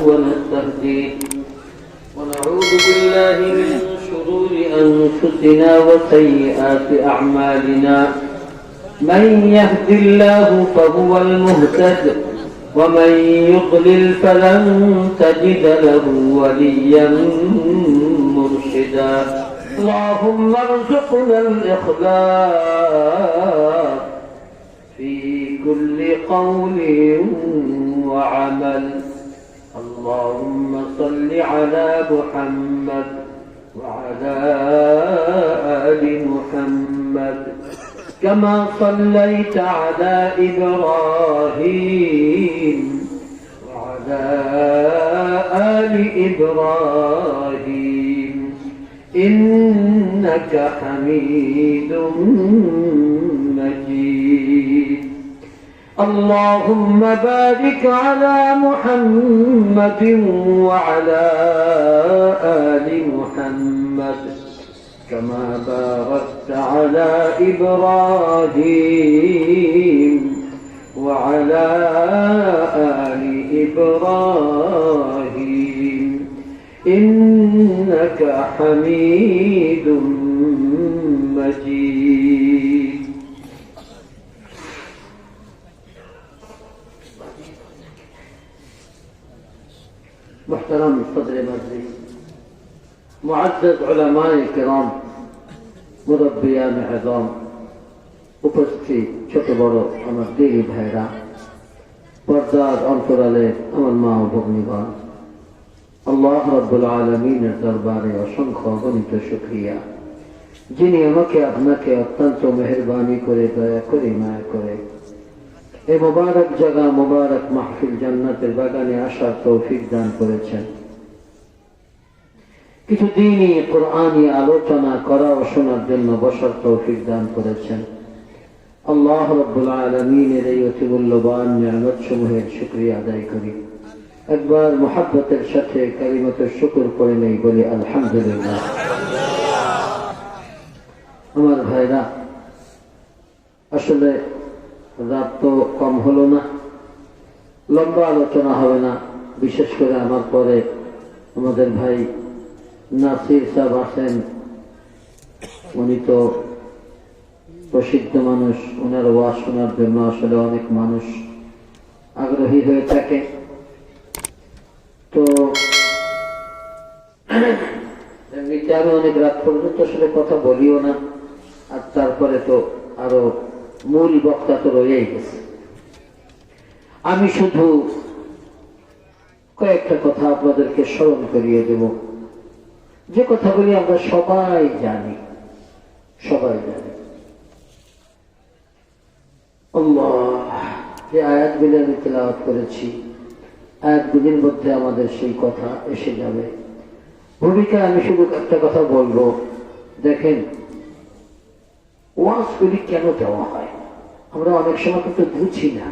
ونستهديه ونعوذ بالله من شرور أنفسنا وسيئات أعمالنا من يهد الله فهو المهتد ومن يضلل فلن تجد له وليا مرشدا اللهم ارزقنا الإخلاص في كل قول وعمل اللهم صل على محمد وعلى آل محمد كما صليت على إبراهيم وعلى آل إبراهيم إنك حميد مجيد اللهم بارك على محمد وعلى آل محمد كما باركت على إبراهيم وعلى آل إبراهيم إنك حميد مجيد محترم صدر مجلس معزز علماء الكرام মুরব্বিয়ান আযম উপস্থিত ছোট বড় আমার দিনী ভাইরা পর্দার অন্তরালে আমার মা ও ভগ্নীগণ আল্লাহ রাব্বুল আলামিনের দরবারে অসংখ্য অগণিত শুকরিয়া যিনি আমাকে আপনাকে অত্যন্ত মেহেরবানি করে দয়া করে মায়া করে এই মোবারক জায়গা মোবারক মাহফিল জান্নাতের বাগানে আসার তৌফিক দান করেছেন কিছু দিনই কোরআনী আলোচনা করা ও শোনার জন্য বসার তৌফিক দান করেছেন আল্লাহ রাব্বুল আলামিনের এই অতি মূল্যবান নিয়ামত সমূহের শুকরিয়া আদায় করি একবার মুহাব্বতের সাথে কালিমাতুশ শুকর করে নেই বলি আলহামদুলিল্লাহ আমার ভাইরা আসলে রাত তো কম হলো না লম্বা আলোচনা হবে না বিশেষ করে আমার পরে আমাদের ভাই নাসির সাহেব আছেন উনি তো প্রসিদ্ধ মানুষ ওনার ওয়াজ শোনার জন্য আসলে অনেক মানুষ আগ্রহী হয়ে থাকে তো এমনিতে আমি অনেক রাত পর্যন্ত আসলে কথা বলিও না আর তারপরে তো আরো মূল বক্তা তো রয়েই গেছে আমি শুধু কয়েকটা কথা আপনাদেরকে স্মরণ করিয়ে দেব যে কথাগুলি আমরা সবাই জানি আল্লাহ যে আয়াতগুলি আমি তেলাওয়াত করেছি আয়াতগুলির মধ্যে আমাদের সেই কথা এসে যাবে ভূমিকায় আমি শুধু একটা কথা বলবো দেখেন ওয়াজগুলি কেন দেওয়া হয় আমরা অনেক সময় কিন্তু বুঝি না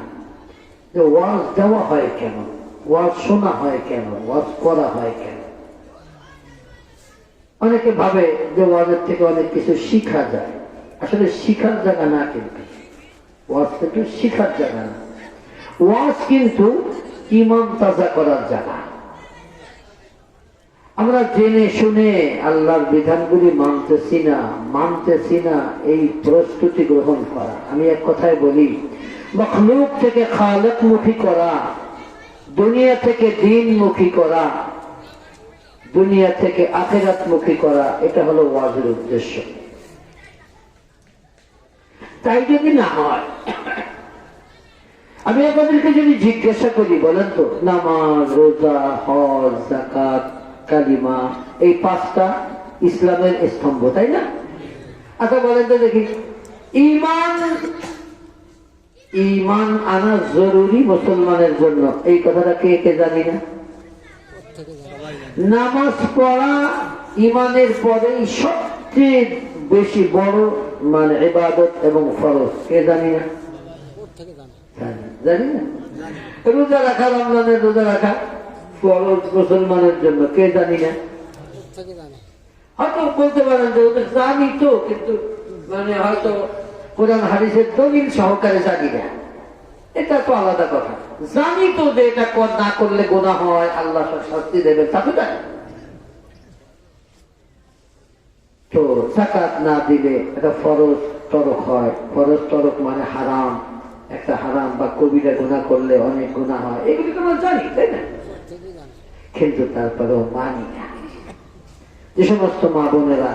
যে ওয়াজ দেওয়া হয় কেন ওয়াজ শোনা হয় কেন ওয়াজ করা হয় কেন অনেকে ভাবে যে ওয়াজের থেকে অনেক কিছু শিখা যায় আসলে শিখার জায়গা না কিন্তু ওয়াজ কিন্তু শিখার জায়গা না ওয়াজ কিন্তু ঈমান তাজা করার জায়গা আমরা জেনে শুনে আল্লাহর বিধানগুলি মানতেছি না এই প্রস্তুতি গ্রহণ করা আমি এক কথায় বলি মখলুক থেকে খালেকমুখী করা দুনিয়া থেকে দ্বীনমুখী করা দুনিয়া থেকে আখিরাতমুখী করা এটা হলো ওয়াজের উদ্দেশ্য তাই যদি না হয় আমি আপনাদেরকে যদি জিজ্ঞাসা করি বলেন তো নামাজ রোজা হজ যাকাত কালিমা এই পাঁচটা ইসলামের স্তম্ভ তাই না আচ্ছা বলেন তো দেখি ঈমান আনা জরুরি মুসলমানের জন্য এই কথাটা কে কে জানি না নামাজ পড়া ঈমানের পরেই সবচেয়ে বেশি বড় মানে ইবাদত এবং ফরজ কে জানি না জানি না রোজা রাখা রমজানের রোজা রাখা ফরজ মুসলমানের জন্য কে জানি না হয়তো বলতে পারেন যে ওদের জানি তো কিন্তু মানে হয়তো কোরআন হাদিসের দলিল সহকারে জানি না এটা তো আলাদা কথা। জানি তো যে এটা না করলে গুনাহ হয়, আল্লাহ শাস্তি দেবে, তা তো জানি। তো যাকাত না দিলে এটা ফরজ তরক হয়। ফরজ তরক মানে হারাম, একটা হারাম বা কবিরা গুনাহ করলে অনেক গুনাহ হয়, এগুলি তো আমরা জানি, তাই না? কিন্তু তারপরেও মানি না। যে সমস্ত মা বোনেরা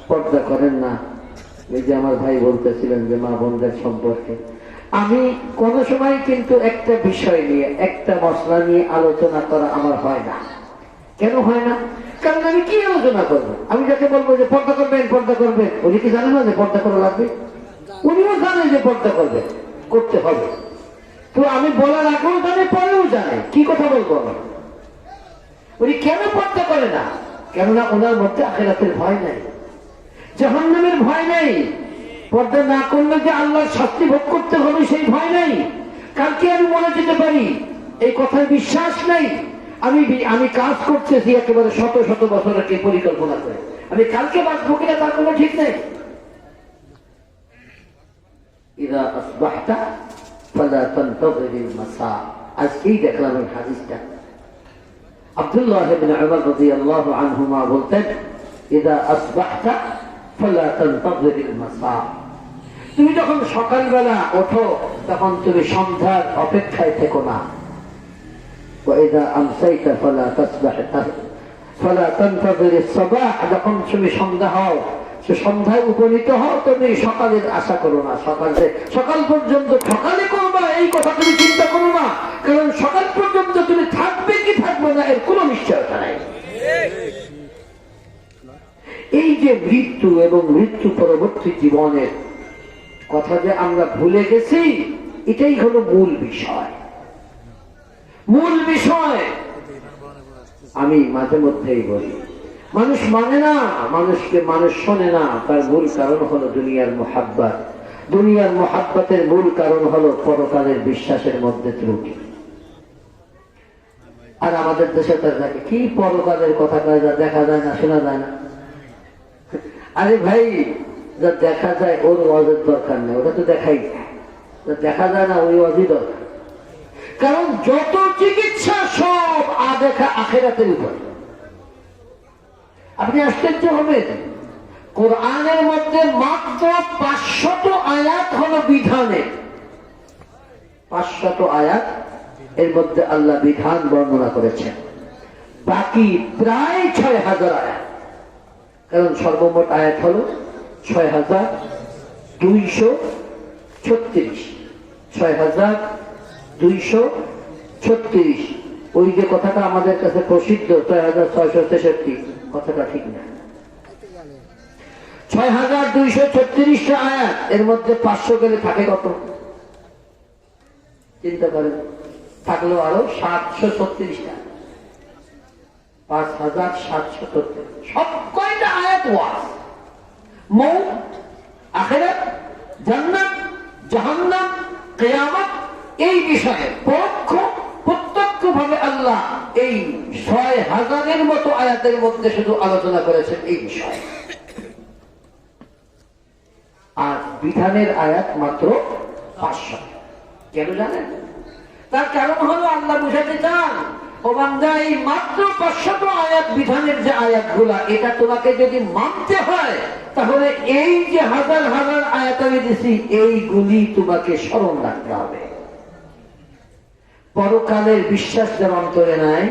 পর্দা করেন না, এই যে আমার ভাই বলতেছিলেন যে মা বোনদের সম্পর্কে, আমি কোন সময় কিন্তু একটা বিষয় নিয়ে, একটা মশলা নিয়ে আলোচনা করা আমার হয় না। কেন হয় না? কারণ আমি কি আলোচনা করবো? আমি যাকে বলবো যে পর্দা করবেন, পর্দা করবেন, উনি কি জানে না যে পর্দা করা লাগবে? উনিও জানে যে পর্দা করবে, করতে হবে। তো আমি বলার আগেও জানে, পরেও জানে, কি কথা বলবো আমি? উনি কেন পর্দা করে না? কেননা ওনার মধ্যে আখিরাতের ভয় নাই, জাহান্নামের ভয় নাই। পর্দা না করলে যে আল্লাহর শাস্তি ভোগ করতে হবে সেই ভয় নাই। কালকে আমি মরে যেতে পারি এই কথার বিশ্বাস নাই। আমি কাজ করতেছি একেবারে শত শত বছরের কি পরিকল্পনা করে, আমি কালকে বাঁচবো কিনা তার কোনো ঠিক নেই। ইদা আসবাহতা ফালা তানতাযিরিল মাসা। আজকেই দেখলাম এই হাদিসটা। আব্দুল্লাহ ইবনে উমর রাদিয়াল্লাহু আনহুমা বলতেন, ইদা আসবাহতা ফালা তানতাযিরিল মাসা। তুমি যখন সকালবেলা ওঠো তখন তুমি সন্ধ্যার অপেক্ষায় থেকো না। وإذا أمسيت فلا تنتظر الصباح। যখন তুমি সন্ধ্যা হও, সন্ধ্যায় উপনীত হও, তুমি সকালের আশা করো না। সকাল পর্যন্ত সকালে করবা এই কথা তুমি চিন্তা করো না, কারণ সকাল পর্যন্ত তুমি থাকবে কি থাকবে না এর কোনো নিশ্চয়তা নাই। এই যে মৃত্যু এবং মৃত্যু পরবর্তী জীবনের কথা যে আমরা ভুলে গেছি, এটাই হলো মূল বিষয়। মূল বিষয় আমি মাঝে মধ্যেই বলি, মানুষ মানে না, মানুষ শোনে না। তার মূল কারণ হলো দুনিয়ার মুহাব্বত। দুনিয়ার মুহাব্বতের মূল কারণ হলো পরকালের বিশ্বাসের মধ্যে ত্রুটি। আর আমাদের দেশে তার থাকে কি পরকালের কথা কয়, যা দেখা যায় না, শোনা যায় না। আরে ভাই, যা দেখা যায় ওর ওয়াজের দরকার নেই, ওটা তো দেখাই যায়। যা দেখা যায় না ওই ওয়াজই দরকার। কারণ যত চিকিৎসা সব আদেখা আখিরাতের উপর। আপনি আশ্চর্য হবেন, কোরআনের মধ্যে মাত্র 500 আয়াত হলো বিধানের। 500 আয়াত এর মধ্যে আল্লাহ বিধান বর্ণনা করেছেন, বাকি প্রায় 6000 আয়াত। কারণ সর্বমোট আয়াত হলো 6236। 6236। ওই যে কথাটা আমাদের কাছে প্রসিদ্ধ 6663, কথাটা ঠিক না। 6236টা আয়াত, এর মধ্যে 500 গেলে থাকে কত? চিন্তা করেন, থাকলো আরো 736টা, 5736। সব কয়টা আয়াত ওয়াজ, মৌত, আখিরাত, জান্নাত, জাহান্নাম, কিয়ামত, এই বিষয়ে প্রত্যক্ষ ভাবে আল্লাহ এই 6000-এর মতো আয়াতের মধ্যে শুধু আলোচনা করেছেন এই বিষয়ে। আর বিধানের আয়াত মাত্র 500। কেন জানেন? তার কারণ হলো আল্লাহ বুঝাতে চান, ও বান্দা, এই মাত্র 500 আয়াত বিধানের যে আয়াতগুলা, এটা তোমাকে যদি মানতে হয় তাহলে এই যে হাজার হাজার আয়াত আমি দিছি এইগুলি তোমাকে স্মরণ রাখতে হবে। পরকালের বিশ্বাস যার অন্তরে নাই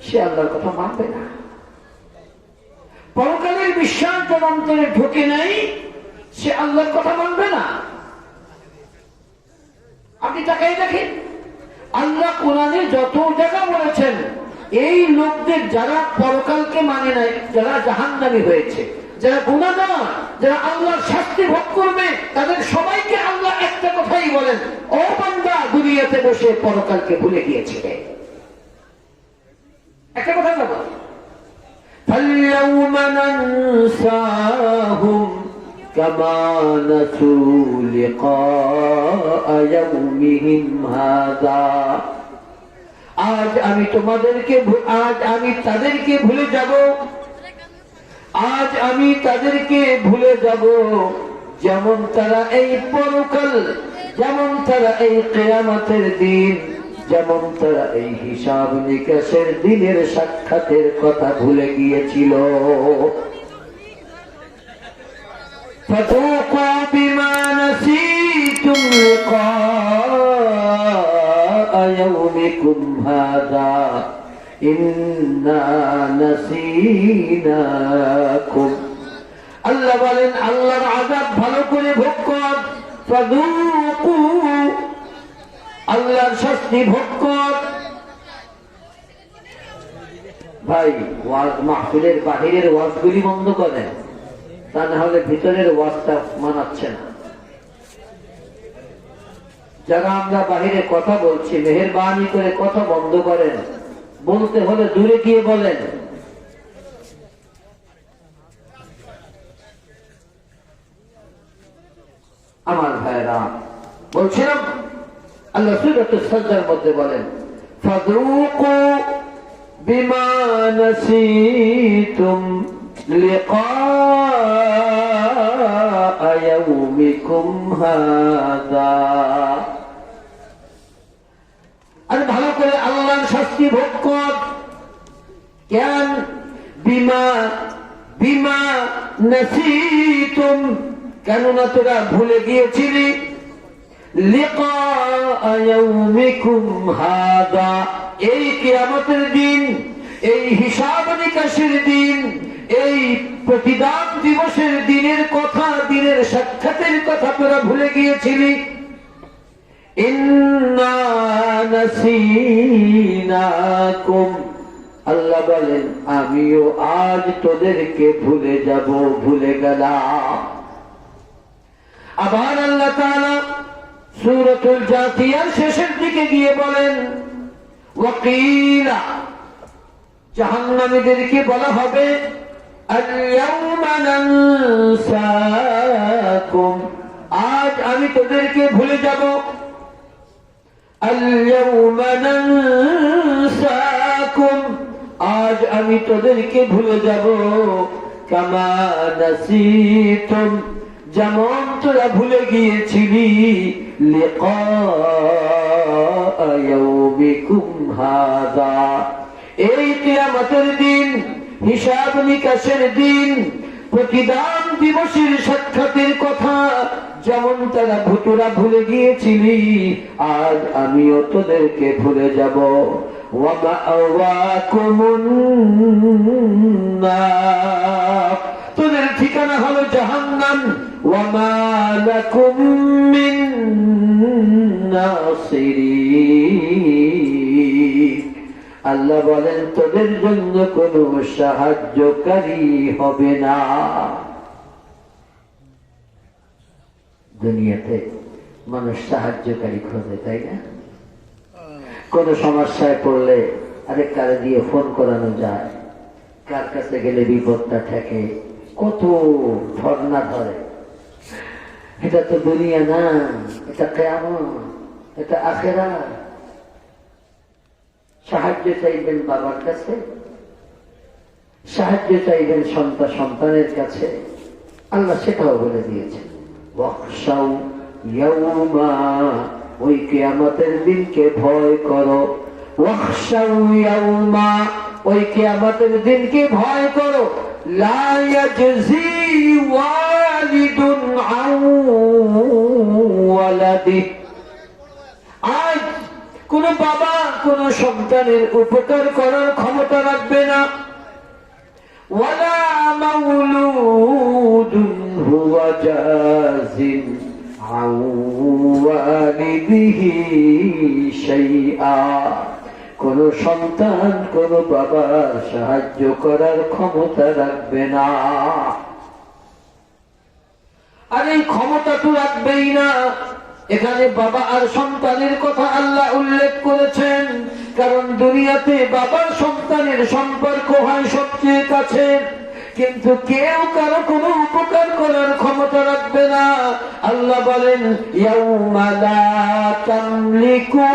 সে আল্লাহর কথা মানবে না। পরকালের বিশ্বাস যার অন্তরে ঢোকে নাই সে আল্লাহর কথা মানবে না। আপনি তাকাই দেখেন, আল্লাহ কোরআনে যত জায়গা বলেছেন এই লোকদের যারা পরকালকে মানে নাই, যারা জাহান্নামী হয়েছে, যারা গুনাহগার, যারা আল্লাহর শাস্তি ভোগ করবে, তাদের সবাইকে আল্লাহ একটা কথাই বলেন, ও বান্দা, দুনিয়াতে বসে পরকালকে ভুলে গিয়েছিলে। একটা কথা বলো, ফাল-ইয়াওমা নানসাহুম কামা নাসু লিকা ইয়াউমিহিম হাযা। আজ আমি তাদেরকে ভুলে যাব, আজ আমি তাদেরকে ভুলে যাব যেমন তারা এই পরকাল যেমন তারা এই কিয়ামতের দিন, যেমন তারা এই হিসাব নিকাশের দিনের সাক্ষাতের কথা ভুলে গিয়েছিল। ফাযুকু বিমা নাসিতুম লিকা ইয়াউমিকুম হাযা ইন্না নাসিনাকুম। আল্লাহ বলেন আল্লাহর আযাব ভালো করে ভোগ কর। ফাযুকু, আল্লাহর শাস্তি ভোগ কর। ভাই ওয়াজ মাহফিলের বাহিরের ওয়াজগুলি বন্ধ করেন, তা না হলে ভিতরের ওয়াজটা মানাচ্ছে না। যারা আমরা বাহিরে কথা বলছি মেহেরবানি করে কথা বন্ধ করেন, বলতে হলে দূরে গিয়ে বলেন। আমার ভাইরা বলছিলাম আল্লাহ সূরাতুস সাজদার মধ্যে বলেন ফাযুকু বিমা নাসিতুম লিকা ইয়াউমিকুম হাযা। আর ভালো করে আল্লাহর শাস্তি ভোগ কর। কেন? বিমা বিমা নাসিতুম, কেননা তোরা ভুলে গিয়েছিলি লিকা ইয়াউমিকুম হাযা, এই কিয়ামতের দিন, এই হিসাব নিকাশের দিন, এই প্রতিদান দিবসের দিনের কথা, দিনের সাক্ষাতের কথা তোরা ভুলে গিয়েছিলি। ইন্না নাসিনাকুম, আল্লাহ বলেন আমিও আজ তোদেরকে ভুলে যাব, ভুলে গেলাম। আবার আল্লাহ তাআলা সূরাতুল জাথিয়ার শেষের দিকে গিয়ে বলেন ওয়াকিলা, জাহান্নামীদেরকে বলা হবে আল-ইয়াওমা নানসাকুম, আজ আমি তোদেরকে ভুলে যাব। আল-ইয়াওমা নানসাকুম, আজ আমি তোদেরকে ভুলে যাব। কামা নাসিতুম, যেমন তোরা ভুলে গিয়েছিলি লিকা ইয়াউমিকুম হাযা, এই কিয়ামতের দিন, হিসাব নিকাশের দিন, প্রতিদান দিবসের সাক্ষাতের কথা যেমন তোরা ভুলে গিয়েছিলি, আজ আমিও তোদেরকে ভুলে যাব। ওয়া মাআওয়াকুমুন নার, তোদের ঠিকানা হলো জাহান্নাম। ওয়া মা লাকুম মিন নাসিরিন, আল্লাহ বলেন তোদের জন্য কোনো সাহায্যকারী হবে না। দুনিয়াতে মানুষ সাহায্যকারী খোঁজে, তাই না? কোন সমস্যায় পড়লে আরেক কারে দিয়ে ফোন করানো যায়, কার কাছে গেলে বিপদটা ঠেকে, কত ধর্ণা ধরে। এটা তো দুনিয়া না, এটা কিয়ামত, এটা আখিরাত। সাহায্য চাইবেন বাবার কাছে, সাহায্য চাইবেন সন্তানের কাছে, আল্লাহ সেটাও বলে দিয়েছে। ওয়াখশাউ ইয়াউমা, ওই কিয়ামতের দিনকে ভয় করো। ওয়াখশাউ ইয়াউমা, ওই কিয়ামতের দিনকে ভয় করো। লা ইয়াজজি ওয়ালিদুন আন ওয়ালাদিহি, আজ কোন বাবা কোন সন্তানের উপকার করার ক্ষমতা রাখবে না। ওয়ালা মাউলুদুন হুয়া জাযিন আন ওয়ালিদিহি শাইআ, কোন সন্তান কোন বাবার সাহায্য করার ক্ষমতা রাখবে না। আর এই ক্ষমতা তো রাখবেই না। এখানে বাবা আর সন্তানের কথা আল্লাহ উল্লেখ করেছেন, কারণ দুনিয়াতে বাবার সন্তানের সম্পর্ক হয় সবচেয়ে কাছে, কিন্তু কেউ কারো কোনো উপকার করার ক্ষমতা রাখবে না। আল্লাহ বলেন ইয়াউমা লা তামলিকু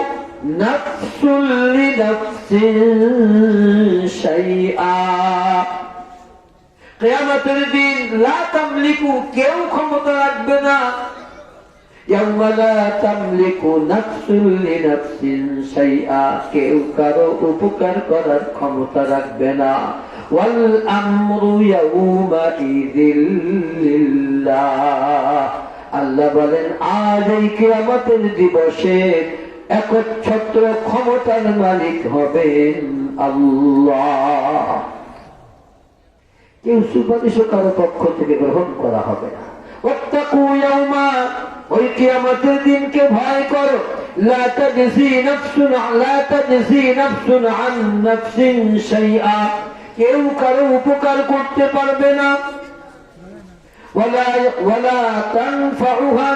নাফসুল লিনাফসিন শাইআ, কিয়ামতের দিন লা তামলিকু, কেউ ক্ষমতা রাখবে না। ইয়াউমা লা তামলিকু নাফসুন লিনাফসিন শাইআ, কেউ কারো উপকার করার ক্ষমতা রাখবে না। ওয়াল আমরু ইয়াউমা ইযিল লিল্লাহ, আল্লাহ বলেন আজ এই কিয়ামতের দিবসে একচ্ছত্র ক্ষমতার মালিক হবেন আল্লাহ। কেউ সুপারিশ কারো পক্ষ থেকে গ্রহণ করা হবে না। ওয়াত্তাকু ইয়াউমা, ওই কিয়ামতের দিনকে ভয় করো। লা তাজজি নাফসুন আন নাফসিন শাইআ, কেউ কারো উপকার করতে পারবে না। ولا تنفعها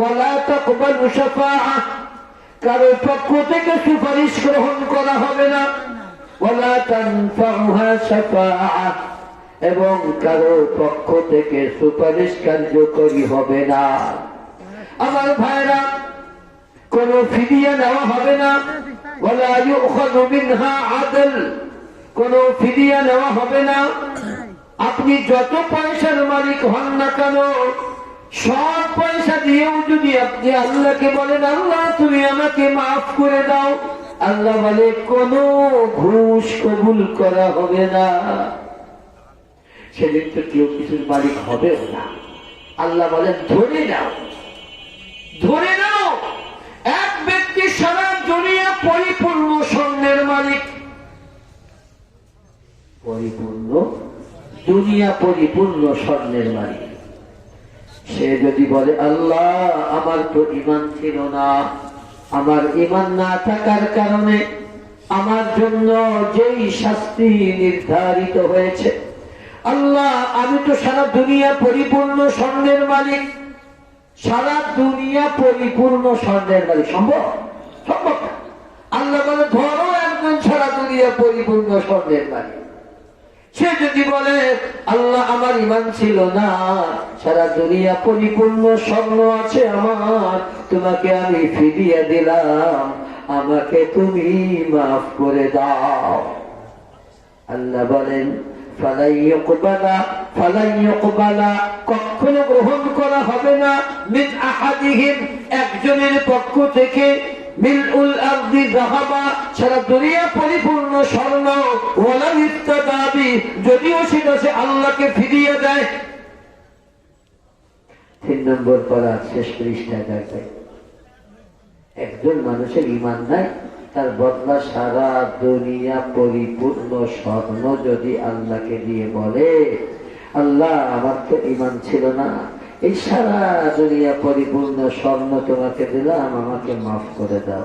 ولا تقبل شفاعة, কারো পক্ষ থেকে সুপারিশ গ্রহণ করা হবে না। ولا تنفعها شفاعة, এবং কারো পক্ষ থেকে সুপারিশ কার্যকরী হবে না। আমার ভাইরা, কোন ফিদিয়া নেওয়া হবে না। ولا يؤخذ منها عدل, কোন ফিদিয়া নেওয়া হবে না। আপনি যত পয়সার মালিক হন না কেন, সব পয়সা দিয়েও যদি আপনি আল্লাহকে বলেন আল্লাহ তুমি আমাকে মাফ করে দাও, আল্লাহ বলে কোন ঘুষ কবুল করা হবে না। সেদিন তো কেউ কিছুর মালিক হবে না। আল্লাহ বলেন ধরে নাও, ধরে নাও। এক ব্যক্তি সারা দুনিয়া পরিপূর্ণ স্বর্ণের মালিক, পরিপূর্ণ দুনিয়া পরিপূর্ণ স্বর্ণের মালিক। সে যদি বলে আল্লাহ আমার তো ঈমান ছিল না, আমার ঈমান না থাকার কারণে আমার জন্য যেই শাস্তি নির্ধারিত হয়েছে, আল্লাহ আমি তো সারা দুনিয়া পরিপূর্ণ স্বর্ণের মালিক, সারা দুনিয়া পরিপূর্ণ স্বর্ণের মালিক, সম্ভব? সম্ভব না। আল্লাহ বলে ধরো একজন সারা দুনিয়া পরিপূর্ণ স্বর্ণের মালিক। সে যদি বলে আল্লাহ আমার ঈমান ছিল না, সারা দুনিয়া পরিপূর্ণ স্বর্ণ আছে আমার, তোমাকে আমি ফিরিয়ে দিলাম, আমাকে তুমি মাফ করে দাও। আল্লাহ বলেন ফালাই ইউকবালা, কখনো গ্রহণ করা হবে না। মিন আহাদিহিম, একজনের পক্ষ থেকে। মিলউল আরদি যাহাবা, সারা দুনিয়া পরিপূর্ণ স্বর্ণ। ওয়ালা ইফতাদাবি, যদিও সেটা সে আল্লাহকে ফিরিয়ে দেয়। 3 নম্বর পারা শেষ পৃষ্ঠায় দেখবে, একজন মানুষের ঈমান নাই, তার বদলা সারা দুনিয়া পরিপূর্ণ স্বর্ণ যদি আল্লাহকে দিয়ে বলে আল্লাহ আমার তো ঈমান ছিল না, এই সারা দুনিয়া পরিপূর্ণ স্বর্ণ তোমাকে দিলাম, আমাকে মাফ করে দাও।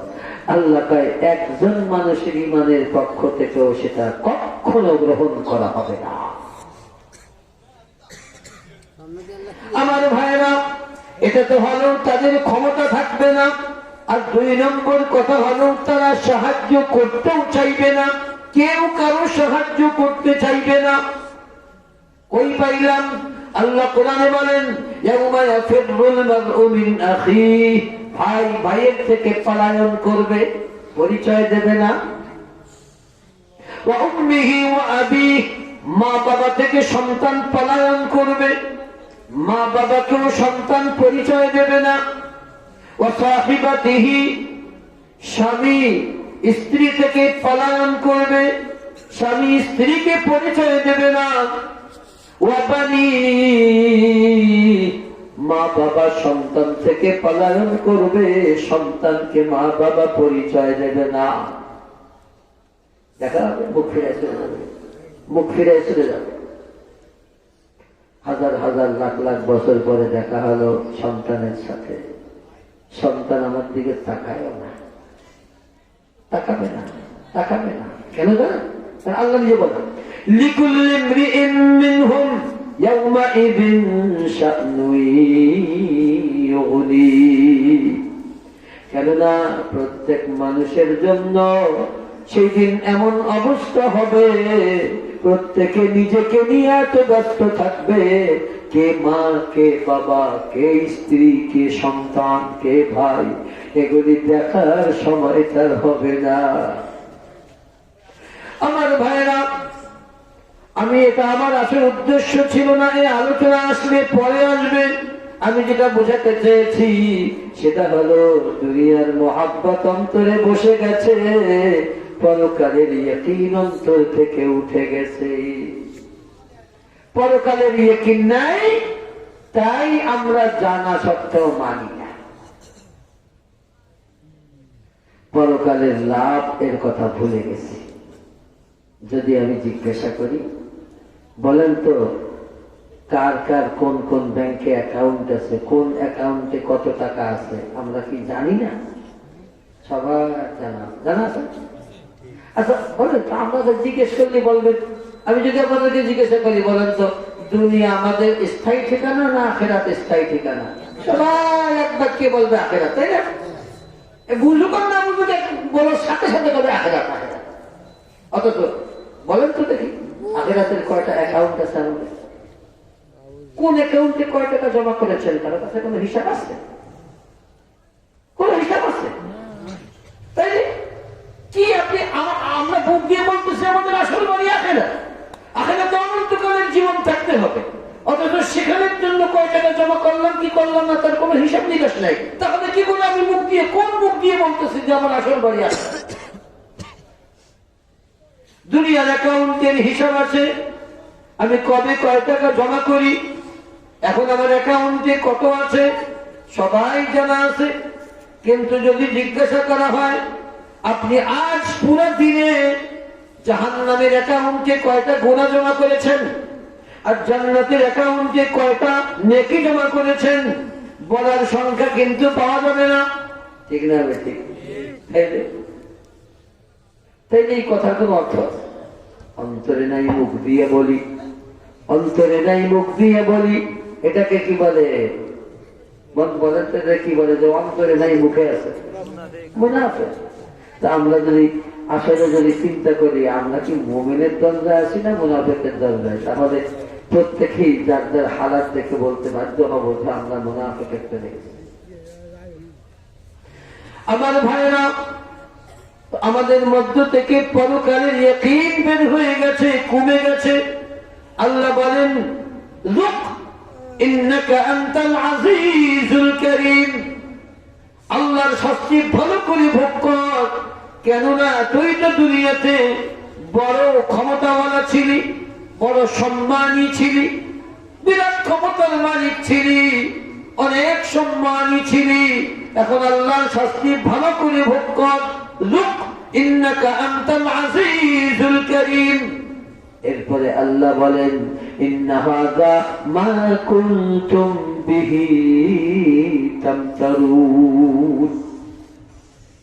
আল্লাহ কয় একজন মানুষের ঈমানের পক্ষ থেকেও সেটা কখনো গ্রহণ করা হবে না। আমার ভাইরা, এটা তো হলো তাদের ক্ষমতা থাকবে না। আর 2 নম্বর কথা হলো তারা সাহায্য করতেও চাইবে না, কেউ কারো সাহায্য করতে চাইবে না। কই পাইলাম? আল্লাহ কোরআনে বলেন ইয়াউমা ইয়াফিরুল মারউ মিন আখিহি, ভাই ভাইয়ের থেকে পলায়ন করবে, পরিচয় দেবে না। ওয়া উম্মিহি ওয়া আবিহি, মা বাবা থেকে সন্তান পলায়ন করবে, মা বাবাকেও সন্তান পরিচয় দেবে না। ওয়া সাহিবাতিহি, স্বামী স্ত্রী থেকে পলায়ন করবে, স্বামী স্ত্রীকে পরিচয় দেবে না। ওয়াবানি, মা বাবা সন্তান থেকে পলায়ন করবে, সন্তানকে মা বাবা পরিচয় দেবে না। দেখা হবে মুখ ফিরে চলে যাবে, মুখ ফিরে চলে যাবে। হাজার হাজার লাখ লাখ বছর পরে দেখা হলো সন্তানের সাথে, সন্তান আমার দিকে তাকায়ও না, তাকাবে না, তাকাবে না। কেন জানেন? আল্লাহ নিজে বলেন লিকুল্লি ইমরিইন মিনহুম ইয়াউমাইযিন শা'নুন ইউগনি, কেননা প্রত্যেক মানুষের জন্য সেই দিন এমন অবস্থা হবে, প্রত্যেকে নিজেকে নিয়ে এত ব্যস্ত থাকবে, কে মা, কে বাবা, কে স্ত্রী, কে সন্তান, কে ভাই, এগুলি দেখার সময় তার হবে না। আমার ভাইরা, আমি এটা আমার আসল উদ্দেশ্য ছিল না, এই আলোচনা আসলে পরে আসবে। আমি যেটা বোঝাতে চেয়েছি সেটা হলো দুনিয়ার মোহাব্বত অন্তরে বসে গেছে, পরকালের ইয়াকিন অন্তর থেকে উঠে গেছে। পরকালের ইয়াকিন নাই, তাই আমরা জানা সত্ত্বেও মানি না। পরকালের লাভ এর কথা ভুলে গেছি। যদি আমি জিজ্ঞাসা করি, বলেন তো কার কার কোন কোন ব্যাংকে অ্যাকাউন্ট আছে, কোন অ্যাকাউন্টে কত টাকা আছে, আমরা কি জানি না? সবার জানা আছে। আচ্ছা বলেন তো, আপনাদের জিজ্ঞেস করলে বলবেন, আমি যদি আপনাদেরকে জিজ্ঞাসা করি, বলেন তো দুনিয়া আমাদের স্থায়ী ঠিকানা না আখেরাত স্থায়ী ঠিকানা? সবাই একবার কে বলবে আখেরাত, তাই না? বুঝুক না বুঝুক, বলার সাথে সাথে বলবে আখেরাত আখেরাত। অথচ বলেন তো দেখি আখেরাতের কয়টা অ্যাকাউন্ট আছে আমাদের? কোন অ্যাকাউন্টে কয় টাকা জমা করেছেন তার কাছে কোনো হিসাব আছে? কোন হিসাব আছে? তাই কি আপনি আমরা বুক দিয়ে বলতেছি আমাদের আসল বাড়ি আখেরাত, আখেরাতে অনন্তকালের জীবন থাকতে হবে, অথচ সেখানের জন্য কয় টাকা জমা করলাম কি করলাম না তার কোনো হিসাব নিকাশ নাই। তাহলে কি করে আমি মুখ দিয়ে, কোন মুখ দিয়ে বলতেছি যে আমার আসল বাড়ি আছে? দুনিয়ার অ্যাকাউন্টের হিসাব আছে, আমি কবে কয় টাকা জমা করি, এখন আমার অ্যাকাউন্টে কত আছে সবাই জানা আছে। কিন্তু যদি জিজ্ঞাসা করা হয় আপনি আজ পুরো দিনে জাহান্নামের অ্যাকাউন্টে কয়টা গুনাহ জমা করেছেন আর জান্নাতের অ্যাকাউন্টে কয়টা নেকি জমা করেছেন, বলার সংখ্যা কিন্তু পাওয়া যাবে না, ঠিক না? ঠিক। তাইলে এই কথাগুলো অর্থ অন্তরে নাই মুখ দিয়ে বলি, অন্তরে নাই মুখ দিয়ে বলি, এটাকে কি বলে? বলেন তো কি বলে? যে অন্তরে নাই মুখে আছে, মুনাফিক। তা আমরা যদি আসলে যদি চিন্তা করি, আমরা কি মুমিনের দরজায় আছি না মুনাফিকের দরজায়? তাহলে প্রত্যেকেই যার যার হালাত দেখে বলতে বাধ্য হবো যে আমরা মুনাফিকের চলে গেছি। আমার ভাইরা, আমাদের মধ্য থেকে পরকালের ইয়াকিন বের হয়ে গেছে, কমে গেছে। আল্লাহ বলেন যুক ইন্নাকা আনতাল আজিজুল কারীম, আল্লাহর শাস্তি ভালো করে ভোগ কর, কেননা তুই তো দুনিয়াতে বড় ক্ষমতাওয়ালা ছিলি, বড় সম্মানী ছিলি, বিরাট ক্ষমতার মালিক ছিলি, অনেক সম্মানী ছিলি। এখন আল্লাহর শাস্তি ভালো করে ভোগ কর, যুক ইন্নাকা আনতাল আজিজুল কারীম। এরপরে আল্লাহ বলেন ইন্না হাযা মা কুনতুম বিহি তামতারুন।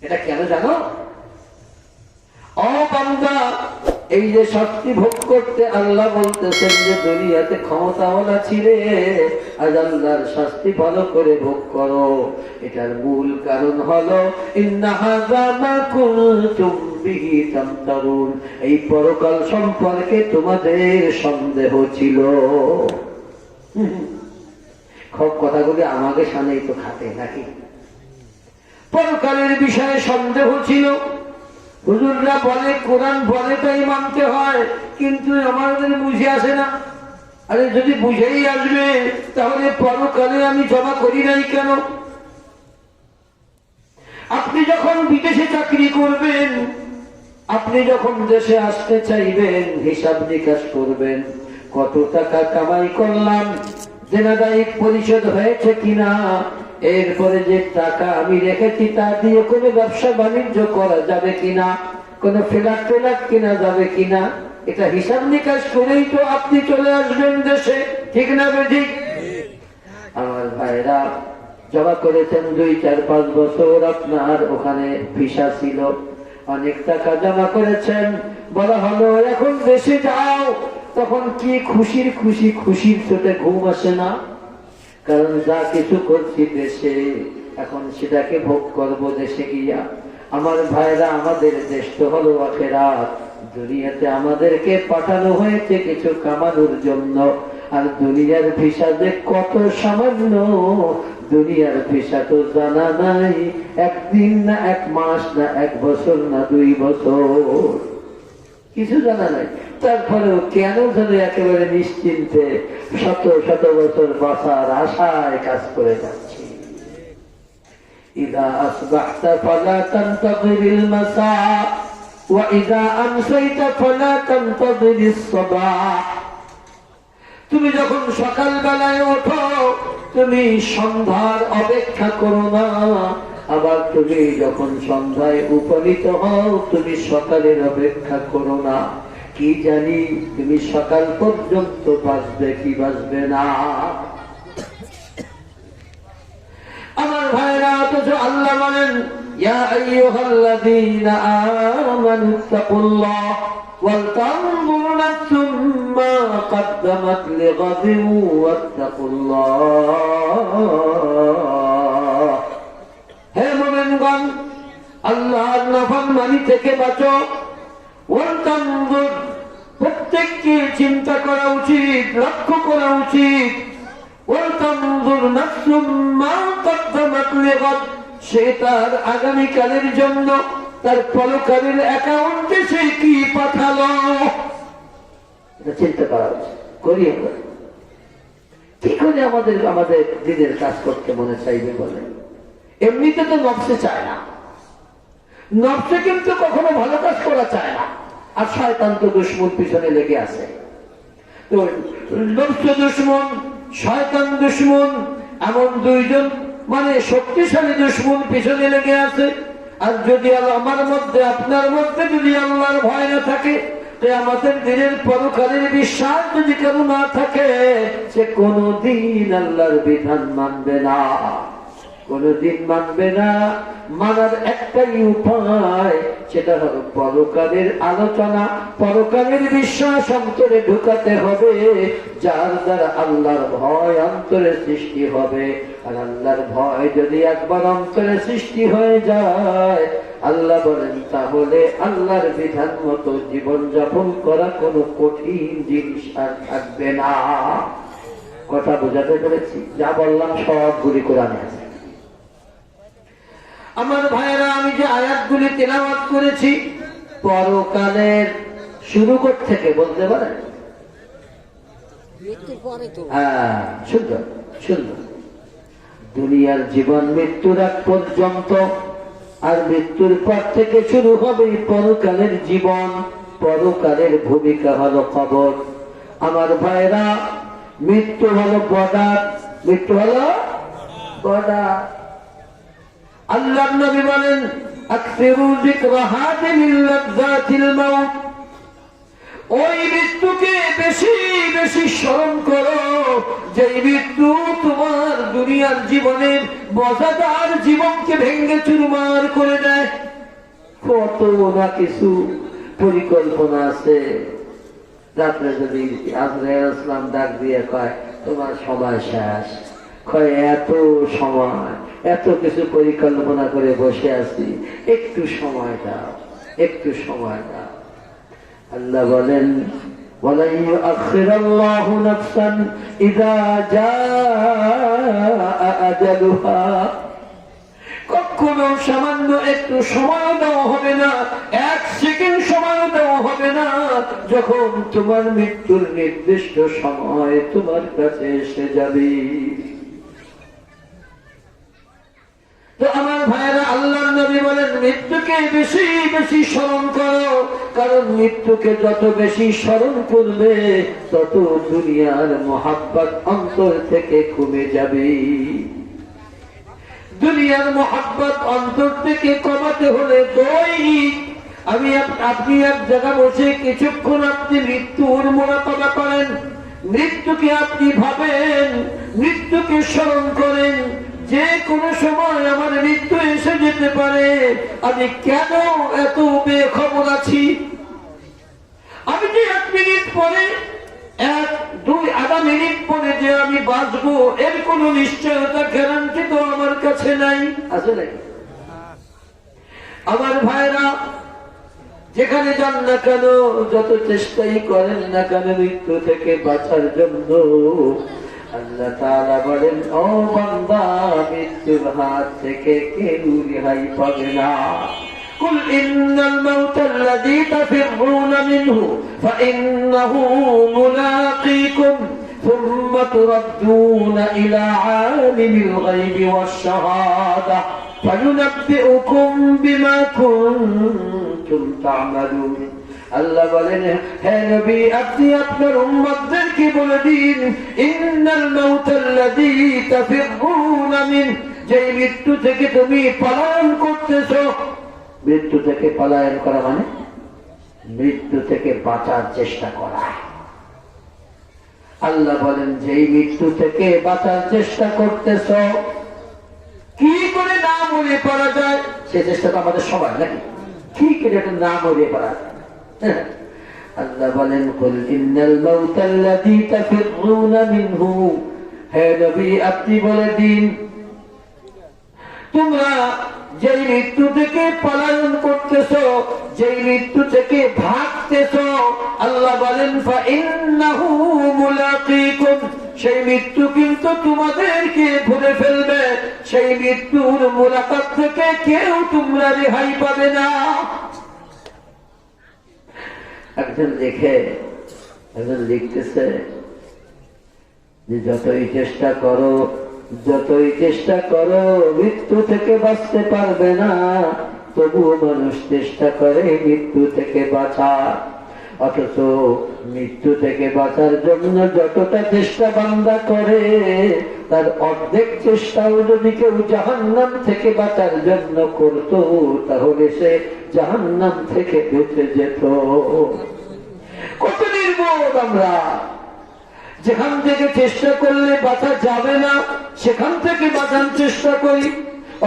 এটা কেন জানো? ও বান্দা, এই যে শাস্তি ভোগ করতে আল্লাহ বলতেছেন যে দুনিয়াতে ক্ষমতাওয়ালা ছিলে, আজ আল্লাহর শাস্তি ভালো করে ভোগ করো, এটার মূল কারণ হলো ইন্না হাযা মা কুনতুম বিহি তামতারুন, এই পরকাল সম্পর্কে তোমাদের সন্দেহ ছিল। কথাগুলি আমাকে সামনেই তো খাতে নাকি? পরকালের বিষয়ে সন্দেহ ছিল। হুজুররা বলে, কোরআন বলে তাই মানতে হয়, কিন্তু আমাদের বুঝে আসে না। আরে যদি বুঝেই আসবে তাহলে পরকালে আমি জমা করি নাই কেন? আপনি যখন বিদেশে চাকরি করবেন, আপনি যখন দেশে আসতে চাইবেন, হিসাব নিকাশ করবেন, কত টাকা কামাই করলাম, দেনাদায়ী পরিশোধ হয়েছে কিনা, এরপরে যে টাকা আমি রেখেছি তা দিয়ে কোনো ব্যবসা বাণিজ্য করা যাবে কিনা, কোনো ফ্ল্যাট কিনা যাবে কিনা, এটা হিসাব নিকাশ করেই তো আপনি চলে আসবেন দেশে, ঠিক না বেঠিক? আমার ভাইরা জমা করেছেন 2, 4, 5 বছর, আপনার ওখানে ভিসা ছিল, অনেক টাকা জমা করেছেন, বলা হলো এখন দেশে যাও, তখন কি খুশির খুশির চোটে ঘুম আসে না? কারণ যা কিছু করছি দেশে, এখন সেটাকে ভোগ করবো দেশে গিয়া। আমার ভাইরা, আমাদের দেশ তো হলো আখিরাত, দুনিয়াতে আমাদেরকে পাঠানো হয়েছে কিছু কামানোর জন্য, আর দুনিয়ার ভিসা যে কত সামান্য, দুনিয়ার ভিসা তো জানা নাই, 1 দিন না 1 মাস না 1 বছর না 2 বছর। কিছু জানা নাই, তারপরেও কেন যেন একেবারে নিশ্চিন্তে শত শত বছর বাঁচার আশায় কাজ করে যাচ্ছি। ইদা আসবাহতা ফালা তানতাযিরিল মাসা ওয়া ইদা আমসাইতা ফালা তানতাযিরিস সাবাহ। তুমি যখন সকাল বেলায় ওঠো তুমি সন্ধ্যার অপেক্ষা করো না, আবার তুমি যখন সন্ধ্যায় উপনীত হও তুমি সকালের অপেক্ষা করো না। কি জানি তুমি সকাল পর্যন্ত বাঁচবে কি বাঁচবে না। আমার ভাইরা, অথচ আল্লাহ বলেন ইয়া আইয়ুহাল্লাযীনা আমানুত্তাকুল্লাহ ওয়াল তানজুর নাফসুম মা কদ্দামাত লিগাদিন ওয়াত্তাকুল্লাহ। হে মুমিনগণ, আল্লাহর নাফরমানি থেকে বাঁচো। ওয়াল তানজুর, প্রত্যেককে চিন্তা করা উচিত, লক্ষ্য করা উচিত। ওয়াল তানজুর নাফসুম মা কদ্দামাত লিগাদ, সে তার আগামীকালের জন্য তার পরকালের অ্যাকাউন্টে সে কি পাঠালো চিন্তা করা উচিত। করি আমরা কি করে আমাদের আমাদের দিনের কাজ করতে মনে চাইবে বলে? এমনিতে তো নফসে চায় না, নফসে কিন্তু কখনো ভালো কাজ করা চায় না। আর শয়তান তো দুশমন পিছনে লেগে আছে। তো নফস দুশমন, শয়তান দুশমন, এমন দুইজন মানে শক্তিশালী দুশমন পিছনে লেগে আছে। আর যদি আমার মধ্যে আপনার মধ্যে যদি আল্লাহর ভয় না থাকে, আমাদের দিনের পরকালের বিশ্বাস যদি কারো না থাকে, সে কোনদিন আল্লাহর বিধান মানবে না, কোনদিন মানবে না। মানার একটাই উপায়, সেটা হলো পরকালের আলোচনা, পরকালের বিশ্বাস অন্তরে ঢুকাতে হবে, যার দ্বারা আল্লাহর ভয় অন্তরে সৃষ্টি হবে। আর আল্লাহর ভয় যদি একবার অন্তরে সৃষ্টি হয়ে যায়, আল্লাহ বলেন তাহলে আল্লাহর বিধান মতো জীবন যাপন করা কোনো কঠিন জিনিস আর থাকবে না। কথা বোঝাতে পেরেছি? যা বললাম সবগুলি কোরআনে আছে। আমার ভাইয়েরা, আমি যে আয়াতগুলি তেলাওয়াত করেছি পরকালের শুরু থেকে বলতে পারেন? হ্যাঁ, সুন্দর সুন্দর। দুনিয়ার জীবন মৃত্যুর আগ পর্যন্ত, আর মৃত্যুর পর থেকে শুরু হবে পরকালের জীবন। পরকালের ভূমিকা হলো কবর। আমার ভাইয়েরা, মৃত্যু হলো বর্ডার, মৃত্যু হলো বর্ডার। আল্লাহর নবী বলেন আকসিরু যিকরা হাদিমিল লাযযাতিল মাউত, ওই মৃত্যুকে বেশি বেশি স্মরণ করো যে মৃত্যু তোমার দুনিয়ার জীবনের মজাদার জীবনকে ভেঙে চুরমার করে দেয়। কত না কিছু পরিকল্পনা আছে। রাত্রে যদি আজরাইল ইসলাম ডাক দিয়ে কয় তোমার সময় শেষ, কয় এত সময়, এত কিছু পরিকল্পনা করে বসে আছি, একটু সময় দাও, একটু সময় দাও। আল্লাহ বলেন ওয়ালা ইউআখিরুল্লাহু নাফসান ইযা জাআ আজালুহা, কখনো সামান্য একটু সময় দেওয়া হবে না, এক সেকেন্ড সময় দেওয়া হবে না, যখন তোমার মৃত্যুর নির্দিষ্ট সময় তোমার কাছে এসে যাবে। তো আমার ভাইয়েরা, আল্লাহর নবী বলেন মৃত্যুকে বেশি বেশি স্মরণ করো, কারণ মৃত্যুকে যত বেশি স্মরণ করবে তত দুনিয়ার মহাব্বত অন্তর থেকে কমে যাবে। দুনিয়ার মহাব্বত অন্তর থেকে কমাতে হলে দৈনিক আপনি এক জায়গা বসে কিছুক্ষণ আপনি মৃত্যুর মোনাকাবা করেন, মৃত্যুকে আপনি ভাবেন, মৃত্যুকে স্মরণ করেন। যে কোনো সময় আমার মৃত্যু এসে যেতে পারে, আমি কেন এত বেখবর আছি? আমি যে 1 মিনিট পরে, 1, 2, আধা মিনিট পরে যে আমি বাঁচবো, এর কোন নিশ্চয়তা গ্যারান্টি তো আমার কাছে নাই, আছে নাকি? আমার ভাইরা, যেখানে যান না কেন, যত চেষ্টাই করেন না কেন মৃত্যু থেকে বাঁচার জন্য, আল্লাহ তাআলা বলেন ও বান্দা, মৃত্যুর হাত থেকে কেউ রেহাই পাবে না। قل إن الموت الذي تفرون منه فإنه ملاقيكم ثم تردون إلى عالم الغيب والشهادة فينبئكم بما كنتم تعملون আল্লাহ বলেন, হে নবী, আপনি আপনার উম্মতদেরকে বলে দিন, ইন্নাল মাউতাল্লাযী তাফিরুনা মিন, যে মৃত্যু থেকে তুমি পলায়ন করতেছো। মৃত্যু থেকে পলায়ন করা মানে মৃত্যু থেকে বাঁচার চেষ্টা করা। আল্লাহ বলেন, যে মৃত্যু থেকে বাঁচার চেষ্টা করতেছো, কি করে না মরে পড়া যায় সে চেষ্টা তো আমাদের সবার নাকি, কি করে এটা না মরে পড়া যায়। আল্লাহ বলেন, কুল ইন্নাল মাউতাল্লাযী তাফিরুনা মিনহু, হে নবী আপনি বলে দিন, তোমরা যেই মৃত্যু থেকে পলায়ন করতেছো, যেই মৃত্যু থেকে ভাগতেছো, আল্লাহ বলেন ফাইন্নাহু মুলাকীকুম, সেই মৃত্যু কিন্তু তোমাদেরকে ধরে ফেলবে। সেই মৃত্যুর মুলাকাত থেকে কেউ তোমরা রেহাই পাবে না। একজন লিখতেছে যে যতই চেষ্টা করো মৃত্যু থেকে বাঁচতে পারবে না, তবুও মানুষ চেষ্টা করে মৃত্যু থেকে বাঁচা। অথচ মৃত্যু থেকে বাঁচার জন্য যতটা চেষ্টা বান্দা করে, তার অর্ধেক চেষ্টাও যদি কেউ জাহান্নাম থেকে বাঁচার জন্য করত, তাহলে সে জাহান্নাম থেকে বেঁচে যেত। কত নির্বোধ আমরা, যেখান থেকে চেষ্টা করলে বাঁচা যাবে না সেখান থেকে বাঁচার চেষ্টা করি,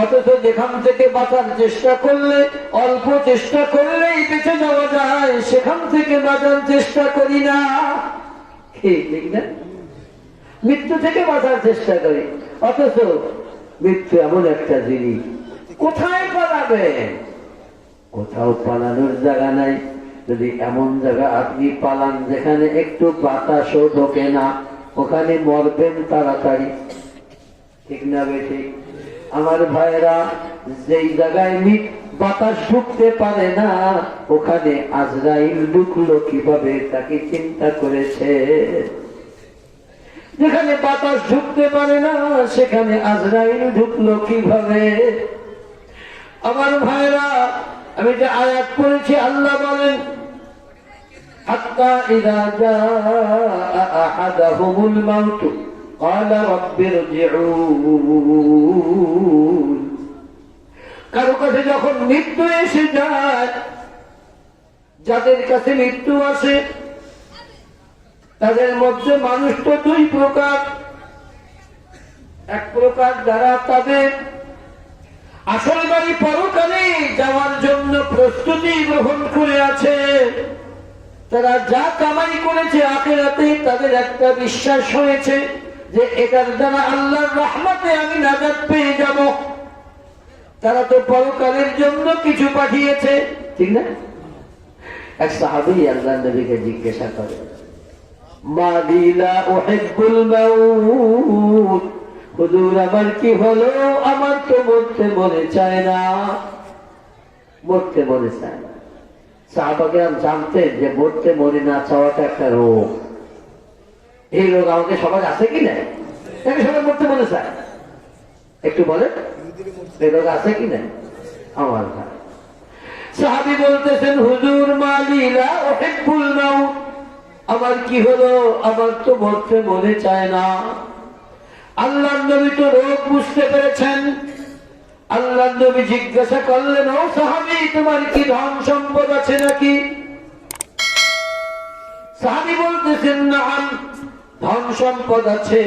অথচ যেখান থেকে বাঁচার চেষ্টা করলে, অল্প চেষ্টা করলেই বেঁচে যাওয়া যায়, সেখান থেকে বাঁচার চেষ্টা করি না। ঠিক না? মৃত্যু থেকে বাঁচার চেষ্টা করি, অথচ মৃত্যু এমন একটা জিনিস, কোথায় পালাবে? কোথাও পালানোর জায়গা নাই। যদি এমন জায়গা আপনি পালান যেখানে একটু বাতাসও ঢোকে না, ওখানে মরবেন তাড়াতাড়ি। ঠিক না বেশি? আমার ভাইরা, যেই জায়গায় বাতাস ঢুকতে পারে না, ওখানে আজরাইল ঢুকলো কিভাবে তাকে চিন্তা করেছে। যেখানে বাতাস ঢুকতে পারে না সেখানে আজরাইল ঢুকলো কিভাবে? আমার ভাইরা, আমি যে আয়াত পড়েছি, আল্লাহ বলেন, হাত্তা ইযা জাআ আহাদাহুমুল মাউত ক্বালা রাব্বিরজিউন, কারো কাছে যখন মৃত্যু এসে যায়, যাদের কাছে মৃত্যু আসে তাদের মধ্যে মানুষ তো দুই প্রকার। এক প্রকার যারা তাদের আসল বাড়ি পরকালে যাওয়ার জন্য প্রস্তুতি গ্রহণ করে আছে, তারা যা কামাই করেছে আখিরাতে তাদের একটা বিশ্বাস হয়েছে যে এটার দ্বারা আল্লাহর রহমতে আমি নাজাত পেয়ে যাব। তারা তো পরকালের জন্য কিছু পাঠিয়েছে, ঠিক না? এক সাহাবী আল্লাহর নবীকে জিজ্ঞাসা করে, মা লি লা উহিব্বুল মাউত, হুজুর আমার কি হলো? আমার তো মরতে মনে চায় না, মরতে মনে চায় না। সাহাবাকে জানতেন যে মরতে মনে না চাওয়াটা একটা রোগ। এই রোগ আমাকে সবার আছে কি না? সবাই মরতে মনে চায়, একটু বলে এই রোগ আছে কি না? আমার ভাই সাহাবী বলতেছেন, হুজুর মা লি লা উহিব্বুল মাউত, আমার কি হলো? আমার তো মরতে মনে চায় না। আল্লাহর নবী তো রোগ বুঝতে পেরেছেন। আল্লাহর নবী জিজ্ঞাসা করলেন, ও সাহাবী, তোমার কি ধন সম্পদ আছে নাকি? সাহাবী বলতেছেন, নাম, ধন সম্পদ আছে।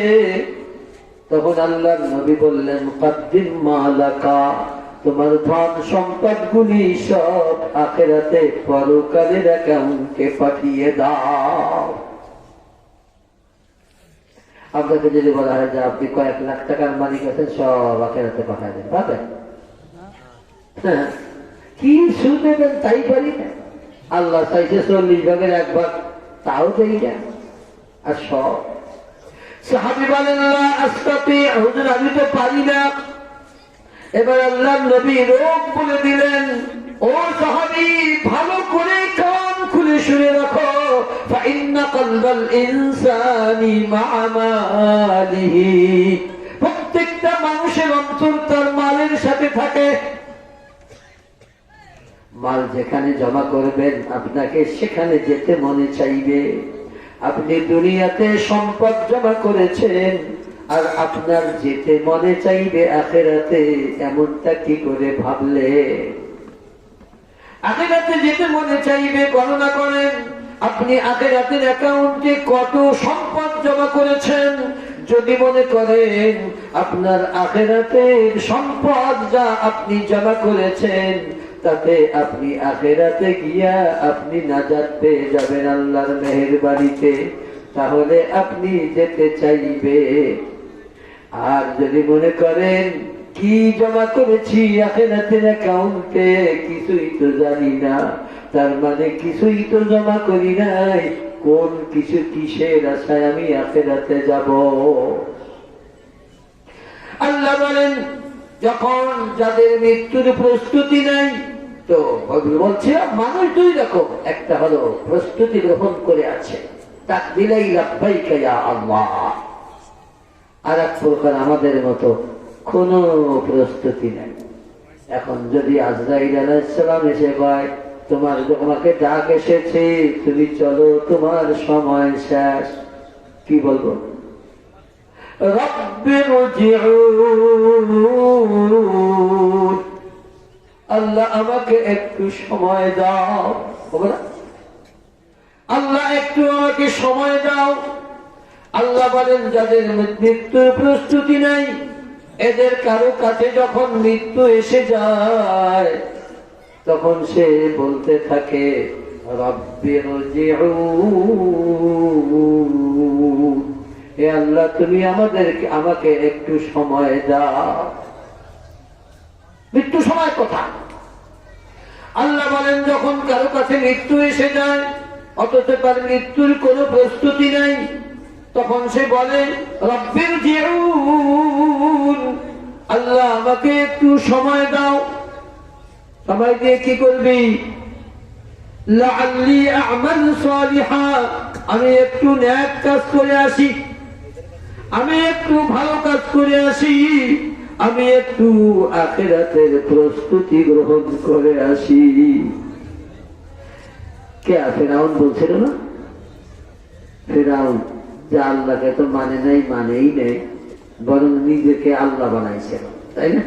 তখন আল্লাহর নবী বললেন, কাদ্দিম মালাকা, তোমার ধন সম্পদ গুলি সব আখিরাতে পরকালের অ্যাকাউন্টে পাঠিয়ে দাও। আপনাকে যদি বলা হয় যে আপনি কয়েক লাখ টাকার মালিক আছেন, সব আখিরাতে পাঠায় দেন, পাবেন? হ্যাঁ, কি সুদ দেবেন তাই পারি না। আল্লাহ চাইছে 40 ভাগের 1 ভাগ, তাও দেই না। আর সব সাহাবী বলেন, লা আস্তাতি, হুজুর আমি তো পারি না। এবার আল্লাহর নবী রোগ বলে দিলেন, ও সাহাবী, ভালো করে কান খুলে শুনে রাখো, ফাইন্না কলবাল ইনসানি মা'a মালিহি, প্রত্যেকটা মানুষের অন্তর তার মালের সাথে থাকে। মাল যেখানে জমা করবেন আপনাকে সেখানে যেতে মনে চাইবে। আপনি দুনিয়াতে সম্পদ জমা করেছেন আর আপনার যেতে মনে চাইবে আখিরাতে, এমনটা কি করে ভাবলে? আখিরাতে যেতে মনে চাইবে, গণনা করেন আপনি আখিরাতের অ্যাকাউন্টে কত সম্পদ জমা করেছেন। যদি মনে করেন আপনার আখিরাতের সম্পদ যা আপনি জমা করেছেন তাতে আপনি আখিরাতে গিয়া আপনি নাজাত পেয়ে যাবেন আল্লাহর মেহেরবানিতে, তাহলে আপনি যেতে চাইবে। আর যদি মনে করেন কি জমা করেছি আখিরাতের অ্যাকাউন্টে কিছুই তো জানি না, তার মানে কিছুই তো জমা করি নাই, কোন কিছু কিসের আশায় আমি আখিরাতে যাব? আল্লাহ বলেন যখন যাদের মৃত্যুর প্রস্তুতি নাই, তো বলছে মানুষ দুই রকম, একটা হলো প্রস্তুতি গ্রহণ করে আছে, তাক দিলেই লাব্বাইকা ইয়া আল্লাহ, আর এক প্রকার আমাদের মতো কোনো প্রস্তুতি নেই। এখন যদি আজরাইল আলাইহিস সালাম এসে কয় তোমাকে ডাক এসেছে, তুমি চলো, তোমার সময় শেষ, কি বলবো? রব্বিরজিউন, আল্লাহ আমাকে একটু সময় দাও, আল্লাহ একটু আমাকে সময় দাও। আল্লাহ বলেন যাদের মৃত্যুর প্রস্তুতি নাই, এদের কারো কাছে যখন মৃত্যু এসে যায় তখন সে বলতে থাকে রব্বিরজিউন, হে আল্লাহ তুমি আমাকে একটু সময় দাও। মৃত্যু সময় কথা আল্লাহ বলেন যখন কারো কাছে মৃত্যু এসে যায় অথচ তার মৃত্যুর কোনো প্রস্তুতি নাই, তখন সে বলে রব্বিরজিউন, আল্লাহ আমাকে একটু সময় দাও। সময় দিয়ে কি করবি? লাআল্লি আ'মাল সালিহা, আমি একটু নেক কাজ করে আসি, আমি একটু ভালো কাজ করে আসি, আমি একটু আখিরাতের প্রস্তুতি গ্রহণ করে আসি। কে ফেরাউন বলছিল না? ফেরাউন যে আল্লাহকে তো মানেই নেই, বরং নিজেকে আল্লাহ বানাইছিল, তাই না?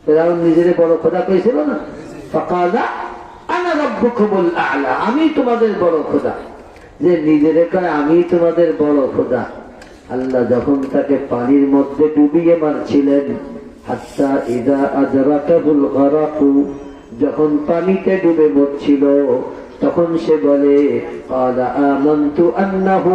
ফেরাউন নিজের বড় খোদা পেয়েছিল না? ফাকালা আনা রাব্বুকুমুল আ'লা, আমি তোমাদের বড় খোদা। যে নিজের কয় আমি তোমাদের বড় খোদা, আল্লাহ যখন তাকে পানির মধ্যে ডুবিয়ে মারছিলেন, হাত্তা ইযা আদরাকাহুল গরাকু, যখন পানিতে ডুবে মরছিল তখন সে বলে ক্বালা আমানতু আন্নাহু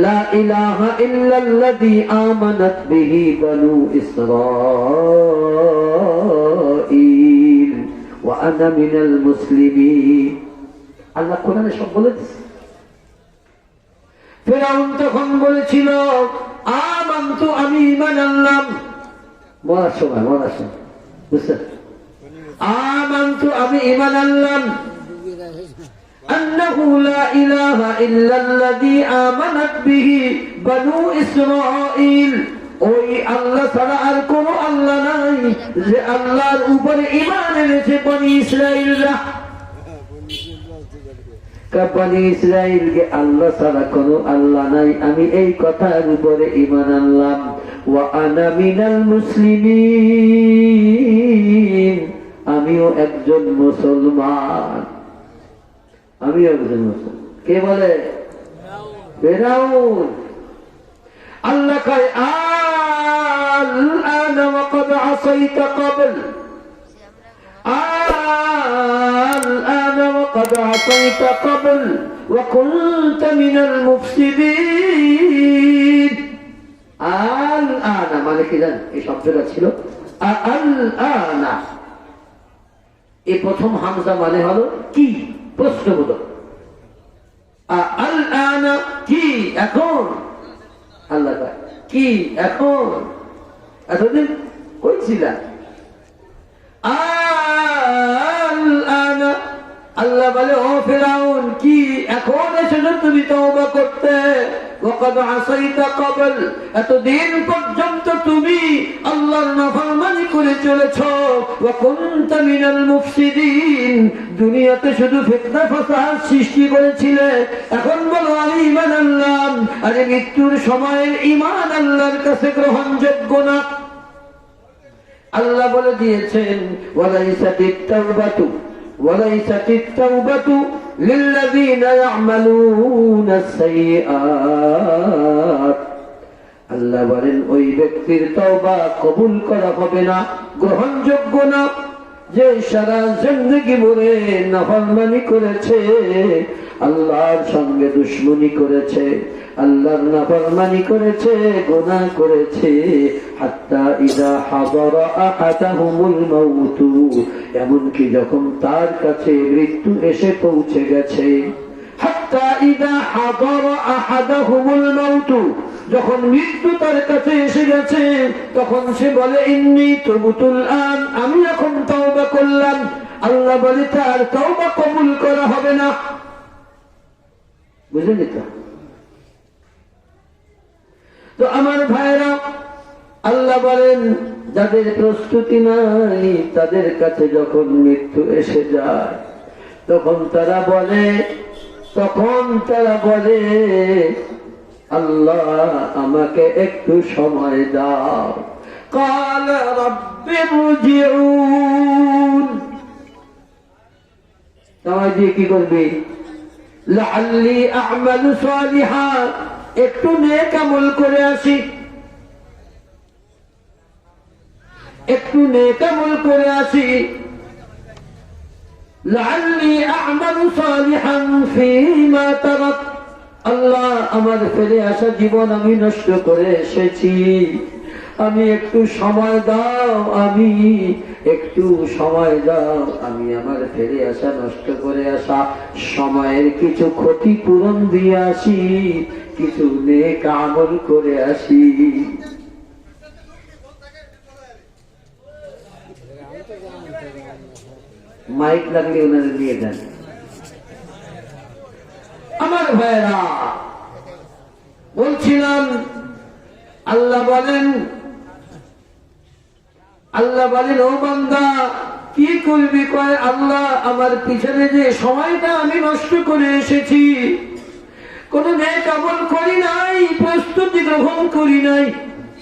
লা ইলাহা ইল্লাল্লাযী আমানাত বিহি বানু ইসরাঈল ওয়া আনা মিনাল মুসলিমিন। আল্লাহ কোরআনে সব বলে দিয়েছে। ফেরাউন তখন বলেছিল আমানতু, আমি ঈমান আনলাম, মরার সময় বুঝছেন, আমানতু আমি ঈমান আনলাম, আন্নাহু লা ইলাহা ইল্লাল্লাযী আমানাত বিহি বানু ইসরাঈল, ওই আল্লাহ ছাড়া আর কোন আল্লাহ নাই যে আল্লাহর উপরে ঈমান এনেছে বনি ইসরাঈলরা। বনি ইসরাঈলকে আল্লাহ ছাড়া কোন আল্লাহ নাই, আমি এই কথার উপরে ঈমান আনলাম। ওয়া আনা মিনাল মুসলিমিন, আমিও একজন মুসলমান, আমিও একজন মুসলমান। কে বলে? ফিরআউন। আল্লাহ কয় আল-আনা ওয়া ক্বাদ আসাইতা ক্বাবল, আল-আনা ওয়া ক্বাদ আসাইতা ক্বাবল ওয়া কুনতা মিনাল মুফসিদিন। আল-আনা মানে কি জানেন? এই শব্দটা ছিল আল-আনা, এই প্রথম হামজা মানে হলো কি, প্রশ্নবোধক। আল-আনা কি, এখন। আল্লাহ কয় কি এখন? এতদিন কই ছিলা? আল্লাহ বলে, ও ফিরাউন, কি এখন এসেছো তুমি তওবা করতে? ওয়াকাদ আসাইতা ক্বাবল, এতদিন পর্যন্ত তুমি আল্লাহর নাফরমানি করে চলেছো। ওয়া কুনতা মিনাল মুফসিদিন, দুনিয়াতে শুধু ফিতনা ফাসাদ সৃষ্টি করেছিলে। এখন বলো আমি ঈমান আনলাম। আরে মৃত্যুর সময় ঈমান আল্লাহর কাছে গ্রহণযোগ্য না। আল্লাহ বলে দিয়েছেন, ওয়ালাইসাতিত তাওবাতু লিল্লাযীনা ইয়া'মালুনাস সাইয়্যাত। আল্লাহ বলেন ওই ব্যক্তির তওবা কবুল করা হবে না, গ্রহণযোগ্য না, যে সারা জিন্দেগি ভরে নাফরমানি করেছে, আল্লাহর সঙ্গে দুশমনি করেছে, আল্লাহর নাফরমানি করেছে, গুনাহ করেছে। হাত্তা ইযা হাদারা আহাদাহুমুল মাউতু, এমনকি যখন তার কাছে মৃত্যু এসে পৌঁছে গেছে। হাত্তা ইযা হাদারা আহাদাহুমুল মাউতু, যখন মৃত্যু তার কাছে এসে গেছে, তখন সে বলে ইন্নী তুবতুল আন, আমি এখন তওবা করলাম। আল্লাহ বলে তার তওবা কবুল করা হবে না। বুঝলেন তো? তো আমার ভাইরা, আল্লাহ বলেন যাদের প্রস্তুতি নাই তাদের কাছে যখন মৃত্যু এসে যায়, তখন তারা বলে আল্লাহ আমাকে একটু সময় দাও। قال رب ارجعون, সময় দিয়ে কি করবি? লাআল্লি আ'মালু সালিহা, একটু নেক আমল করে আসি, একটু নেক আমল করে আসি। লাআল্লি আ'মালু সালিহান ফীমা তারাক, আল্লাহ আমার ফেলে আসা জীবন আমি নষ্ট করে এসেছি, আমি একটু সময় দাও, আমি একটু সময় দাও, আমি আমার ফেলে আসা নষ্ট করে আসা সময়ের কিছু ক্ষতিপূরণ দিয়ে আসি, কিছু নেক আমল করে আসি। মাইক লাগলে ওনারা নিয়ে দেন। আমার ভাইরা, বলছিলাম আল্লাহ বলেন ও বান্দা কি করবি? কয় আল্লাহ আমার পিছনে যে সময়টা আমি নষ্ট করে এসেছি, কোন নেক আমল করি নাই, প্রস্তুতি গ্রহণ করি নাই।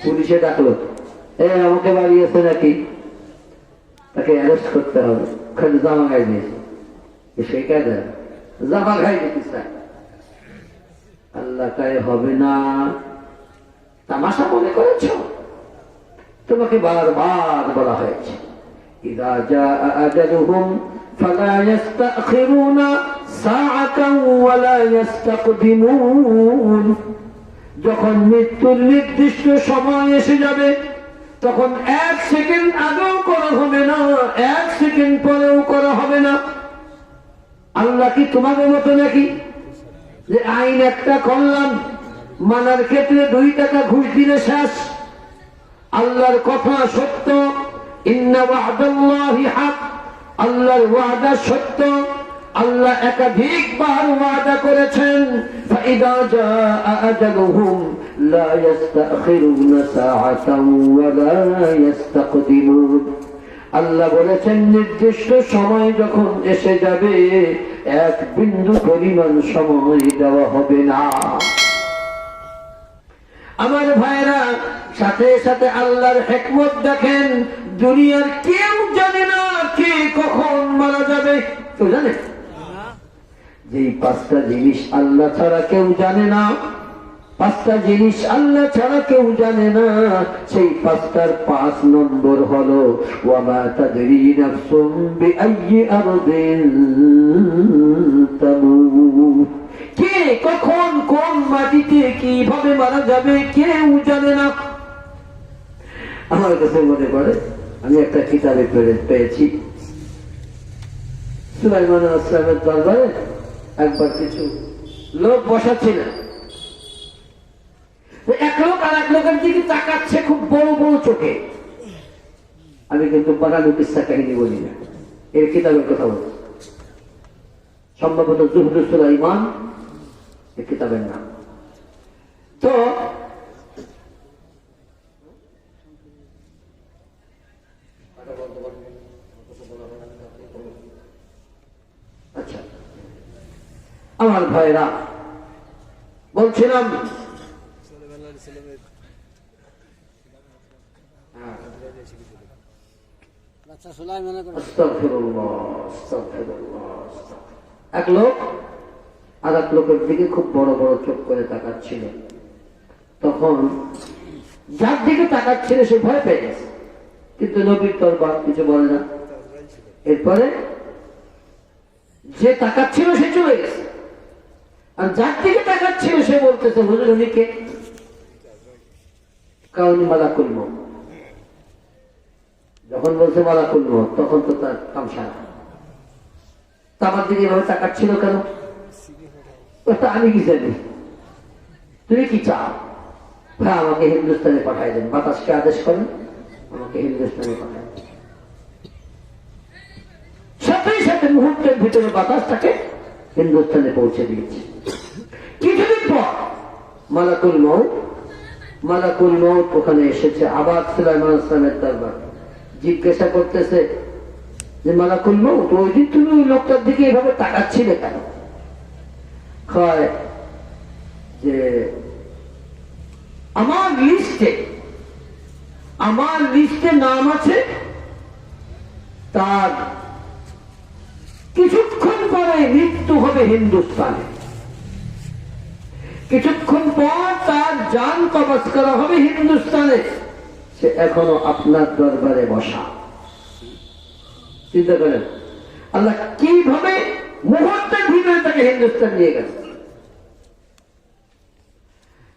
পুলিশে ডাকলো, আমাকে বাড়িয়েছে নাকি, তাকে অ্যারেস্ট করতে হবে। ওখানে জামা গায়ে দিয়েছে, সেই কায়দা জামা গায়ে দিতে চায়। আল্লাহ কায় হবে না, তামাশা মনে করেছ? তোমাকে বারবার বলা হয়েছে ইযা জাআ আজালুহুম ফালা ইস্তাখিরুনা সাআতান ওয়া লা ইস্তাকদিমুন, যখন মৃত্যুর নির্দিষ্ট সময় এসে যাবে তখন এক সেকেন্ড আগেও করা হবে না, এক সেকেন্ড পরেও করা হবে না। আল্লাহ কি তোমাদের মতো নাকি যে আইন একটা করলাম, মানার ক্ষেত্রে 2 টাকা ঘুষ দিলে শেষ? আল্লাহর কথা সত্য, ইন্না ওয়া'দাল্লাহি হক, আল্লাহর ওয়াদা সত্য। আল্লাহ একাধিকবার ওয়াদা করেছেন, ফাইদা জাআ আজালুহুম লা ইস্তাখিরুনা সাআতান ওয়া লা ইস্তাকদিমুন। আল্লাহ বলেছেন নির্দিষ্ট সময় যখন এসে যাবে এক বিন্দু পরিমাণ সময় দেওয়া হবে না। আমার ভাইরা, সাথে সাথে আল্লাহর হিকমত দেখেন, দুনিয়ার কেউ জানে না কে কখন মারা যাবে। কেউ জানে? যেই 5টা জিনিস আল্লাহ ছাড়া কেউ জানে না, 5টা জিনিস আল্লাহ ছাড়া কেউ জানে না, সেই 5টার 5 নম্বর হলো ওয়া মা তাদরি নাফসুম বিআইয়ি আরদিন তামুত, কে কখন কোন মাটিতে কিভাবে মারা যাবে কেউ জানে না। আমার কাছে মনে পড়ে, আমি একটা কিতাবে পেয়েছি, সুলাইমান আলাইহিস সালামের দরবারে একবার কিছু লোক বসা ছিলেন। এক লোক আর এক লোকের দিকে তাকাচ্ছে খুব বড় বড় চোখে। আমি কিন্তু বানানো কিসসা কাহিনী বলি না, এর কিতাবের কথা বলছি। সম্ভবত জুহরুস সুলাইমান এই কিতাবের নাম। তো আচ্ছা আমার ভাইরা, বলছিলাম এক লোক আর এক লোকের দিকে খুব বড় বড় চোখ করে তাকাচ্ছিল। তখন যার দিকে তাকাচ্ছিল সে ভয় পেয়ে গেছে, কিন্তু নবীর দরবার কিছু বলে না। এরপরে যে তাকাচ্ছিল সে চলে গেছে, আর যার দিকে তাকাচ্ছিল সে বলতেছে হুজুর উনি কে? কারণ মালাকুল মউত। যখন বলছে মালাকুল মউত তখন তো তার তামসা। আমার দিকে এভাবে তাকাচ্ছিল কেন? আমি কি জানি, তুমি কি চাও? হ্যাঁ, আমাকে হিন্দুস্তানে পাঠাই দেন। বাতাসকে আদেশ করেন আমাকে হিন্দুস্তানে পাঠাই দেন। সাথে সাথে মুহূর্তের ভিতরে বাতাসটাকে হিন্দুস্তানে পৌঁছে দিয়েছে। কিছুদিন পর মালাকুল মউত ওখানে এসেছে। আবার সুলাইমান ইসলামের দরবার জিজ্ঞাসা করতেছে যে মালাকুল মউত, ওই দিন তুমি ওই লোকটার দিকে এভাবে তাকাচ্ছিলে কেন? কয় যে আমার লিস্টে নাম আছে, তার কিছুক্ষণ পরে মৃত্যু হবে হিন্দুস্তানে, কিছুক্ষণ পর তার জান কবজ করা হবে হিন্দুস্তানে, সে এখনো আপনার দরবারে বসা। চিন্তা করেন আল্লাহ কিভাবে মুহূর্তের ভিতরে তাকে হিন্দুস্তান নিয়ে গেছে।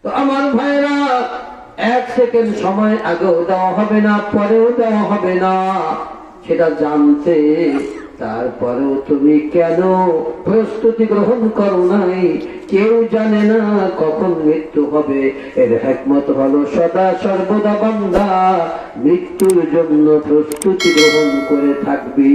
তো আমার ভাইরা, এক সেকেন্ড সময় আগেও দেওয়া হবে না, পরেও দেওয়া হবে না, সেটা জানতে। তারপরেও তুমি কেন প্রস্তুতি গ্রহণ করো নাই? কেউ জানে না কখন মৃত্যু হবে। এর হিকমত হলো সদা সর্বদা বান্দা মৃত্যুর জন্য প্রস্তুতি গ্রহণ করে থাকবি।